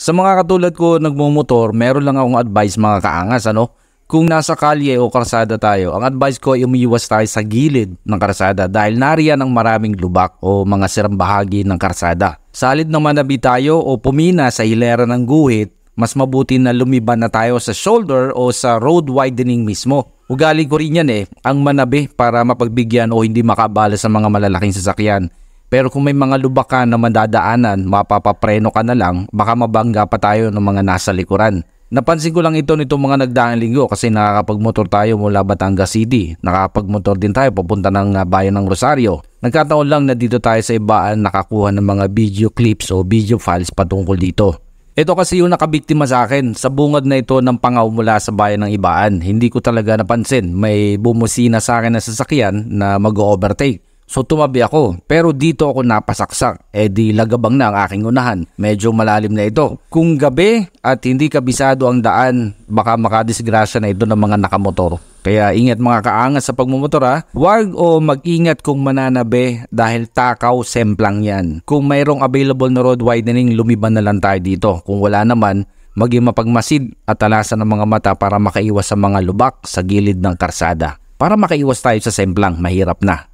Sa mga katulad ko nagmumotor, meron lang akong advice mga kaangas ano. Kung nasa kalye o karsada tayo, ang advice ko ay umiiwas tayo sa gilid ng karsada dahil nariyan ang maraming lubak o mga sirang bahagi ng karsada. Sa halip na manabi tayo o pumina sa hilera ng guhit, mas mabuti na lumiban na tayo sa shoulder o sa road widening mismo. Ugali ko rin yan ang manabi para mapagbigyan o hindi makabala sa mga malalaking sasakyan. Pero kung may mga lubak ka na madadaanan, mapapapreno ka na lang, baka mabangga pa tayo ng mga nasa likuran. Napansin ko lang ito nitong mga nagdaang linggo kasi nakakapagmotor tayo mula Batangas City. Nakakapagmotor din tayo papunta ng bayan ng Rosario. Nagkataon lang na dito tayo sa Ibaan nakakuha ng mga video clips o video files patungkol dito. Ito kasi yung nakabiktima sa akin sa bungad na ito ng Pangaw mula sa bayan ng Ibaan. Hindi ko talaga napansin. May bumusina sa akin na sasakyan na mag-overtake. So tumabi ako, pero dito ako napasaksak, di lagabang na ang aking unahan. Medyo malalim na ito. Kung gabi at hindi kabisado ang daan, baka makadisgrasya na ito ng mga nakamotor. Kaya ingat mga kaangas sa pagmumotor ha. Huwag o mag-ingat kung mananabi dahil takaw semplang yan. Kung mayroong available na road widening, lumiban na lang tayo dito. Kung wala naman, maging mapagmasid at talasan ng mga mata para makaiwas sa mga lubak sa gilid ng karsada. Para makaiwas tayo sa semplang, mahirap na.